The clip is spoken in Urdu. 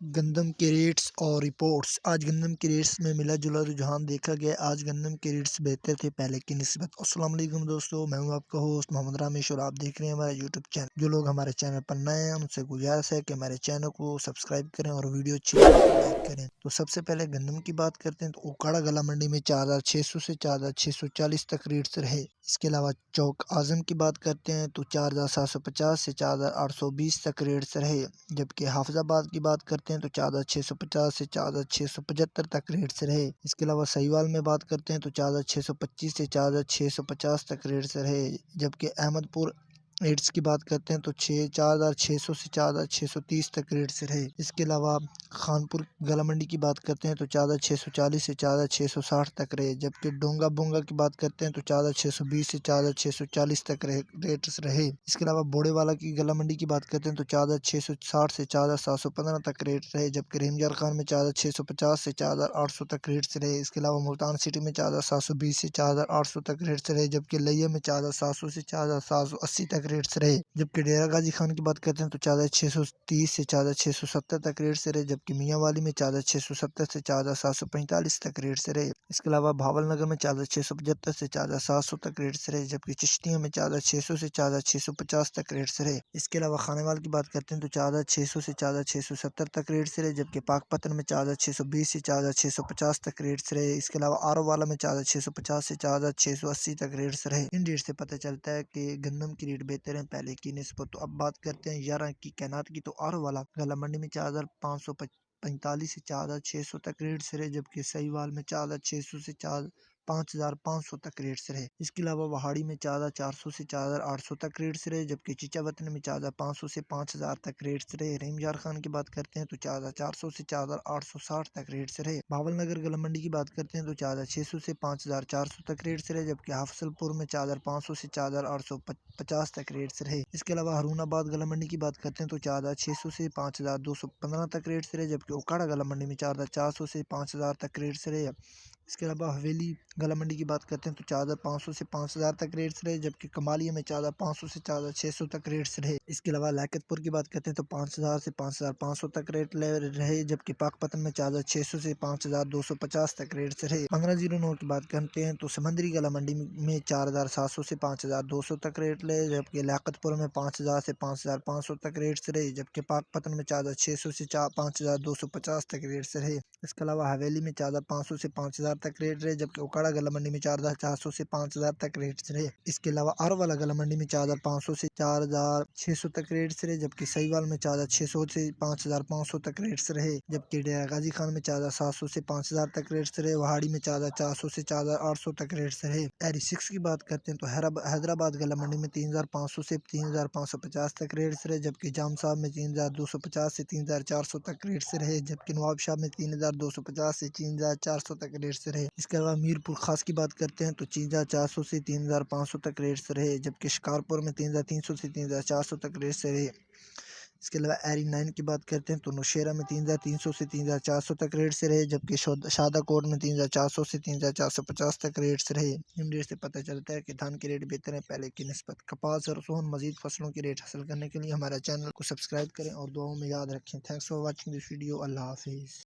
گندم کے ریٹس اور رپورٹس۔ آج گندم کے ریٹس میں ملا جلا رجحان دیکھا گیا۔ آج گندم کے ریٹس بہتر تھے پہلے کی نسبت۔ السلام علیکم دوستو، میں ہوں آپ کا ہوسٹ محمد رامیش اور آپ دیکھ رہے ہیں ہمارا یوٹیوب چینل۔ جو لوگ ہمارے چینل پر نئے ہیں ان سے گزارش ہے کہ ہمارے چینل کو سبسکرائب کریں اور ویڈیو اچھی لگے تو لائک کریں۔ تو سب سے پہلے گندم کی بات کرتے ہیں تو اوکاڑا گلا منڈی میں 4600 سے 4640 تک ریٹس رہے۔ اس کے علاوہ چوک اعظم کی بات کرتے ہیں تو 4750 سے 4820 تک ریٹس رہے، جبکہ حافظ آباد کی بات کرتے ہیں تو 4650 سے 4675 تک ریٹس رہے۔ اس کے علاوہ سہیوال میں بات کرتے ہیں تو 4625 سے 4650 تک ریٹس رہے، جبکہ احمد پور ریٹس کی بات کرتے ہیں تو 4600 سے 4630 تک ریٹس رہے۔ اس کے علاوہ خانپور گلا منڈی کی بات کرتے ہیں تو 4640 سے 4660 تک رہے، جبکہ ڈونگا بونگا کی بات کرتے ہیں تو 4620 سے 4640 تک ریٹس رہے۔ اس کے علاوہ بوڑے والا کی گلا منڈی کی بات کرتے ہیں تو 4660 سے 4715 تک ریٹس رہے، جبکہ رحمجار خان میں 4650 سے 4800 تک ریٹس رہے۔ اس کے علاوہ ملتان سٹی میں 4720 سے 4800 تک ریٹس رہے، جبکہ لیا میں 4700 سے 4780 تک ریٹس رہے۔ جبکہ ڈیرہ غازی خان کی بات کرتے ہیں تو 4630 سے 4670 تک ریٹس رہے، جبکہ میاں والی میں 4670 سے 4745 تک ریٹس رہے۔ اس کے علاوہ بھاول نگر میں 4675 سے 4700 تک ریٹس رہے، جبکہ چشتیاں میں 4600 سے 4650 تک ریٹس رہے۔ اس کے علاوہ خانے وال کی بات کرتے ہیں تو 4600 سے 4670 تک ریٹس رہے، جبکہ پاک پتن میں 4620 سے 4650 تک ریٹس رہے۔ اس کے علاوہ آرو والا میں 4650 سے 4680 تک ریٹس رہے۔ ان ریٹ سے پتہ چلتا ہے کہ گندم کی ریٹ بہتر ہیں پہلے کی نسبت۔ تو اب بات کرتے ہیں 11 کی کائنات کی، تو آرو والا گلا منڈی میں 4545 سے 4600 تک ریٹس رہے، جبکہ سہیوال میں 4600 سے 5500 تک ریٹس رہے۔ اس کے علاوہ وہاڑی میں 4400 سے 4800 تک ریٹس رہے، جبکہ چچا وطن میں 4500 سے 5000 تک ریٹس رہے۔ رحمجار خان کی بات کرتے ہیں تو 4400 سے 4860 تک ریٹس رہے۔ بھاول نگر گلا منڈی کی بات کرتے ہیں تو 4600 سے 5400 تک ریٹس رہے، جبکہ حافظ پور میں 4500 سے 4850 تک ریٹس رہے۔ اس کے علاوہ ہارون آباد گلا منڈی کی بات کرتے ہیں تو 4600 سے 5215 تک ریٹس رہے، جبکہ اوکاڑا گلا منڈی میں 4400 سے 5000 تک ریٹس رہے۔ اس کے علاوہ حویلی گلا منڈی کی بات کرتے ہیں تو 4500 سے 5000 تک ریٹس رہے، جبکہ کمالیہ میں 4500 سے 4600 تک ریٹس رہے۔ اس کے علاوہ لیاقت پور کی بات کرتے ہیں تو 5000 سے 5500 تک ریٹ رہے، جبکہ پاک پتن میں 4600 سے 5250 تک ریٹس رہے۔ 1509 کی بات کرتے ہیں تو سمندری گلا منڈی میں 4700 سے 5200 تک ریٹ رہے، جبکہ لیاقت پور میں 5000 سے 5500 تک ریٹس رہے، جبکہ پاک پتن میں 4600 سے 5250 تک ریٹس رہے۔ اس کے علاوہ حویلی میں 4500 سے 5000 تک ریٹ رہے، جبکہ اوکاڑا گلا منڈی میں 4400 سے 5000 تک ریٹس رہے۔ اس کے علاوہ آرو والا گلا منڈی میں 4500 سے 4600 تک ریٹس رہے، جبکہ سہیوال میں 4600 سے 5500 تک ریٹس رہے، جبکہ ڈیرہ غازی خان میں 4700 سے 5000 تک ریٹس رہے۔ وہاڑی میں 4400 سے 4800 تک ریٹس رہے۔ ایری 6 کی بات کرتے ہیں تو حیدرآباد گلا منڈی میں 3500 سے 3550 تک ریٹس رہے، جبکہ جام صاحب میں 3250 سے 3400 تک ریٹس رہے، جبکہ نواب شاہ میں 3250 سے 3400 تک ریٹس رہے۔ اس کے علاوہ میر پور خاص کی بات کرتے ہیں تو 3400 سے 3500 تک ریٹس رہے، جبکہ شکارپور میں 3300 سے 3400 تک ریٹس رہے۔ اس کے علاوہ ایری 9 کی بات کرتے ہیں تو نوشیرہ میں 3300 سے 3400 تک ریٹس رہے، جبکہ شادہ کوٹ میں 3400 سے 3450 تک ریٹس رہے۔ ان ریٹ سے پتہ چلتا ہے کہ دھان کے ریٹ بہتر ہیں پہلے کی نسبت۔ کپاس اور سون مزید فصلوں کے ریٹ حاصل کرنے کے لیے ہمارا چینل کو سبسکرائب کریں اور دعاؤں میں یاد رکھیں۔ Thanks for watching this video. اللہ حافظ۔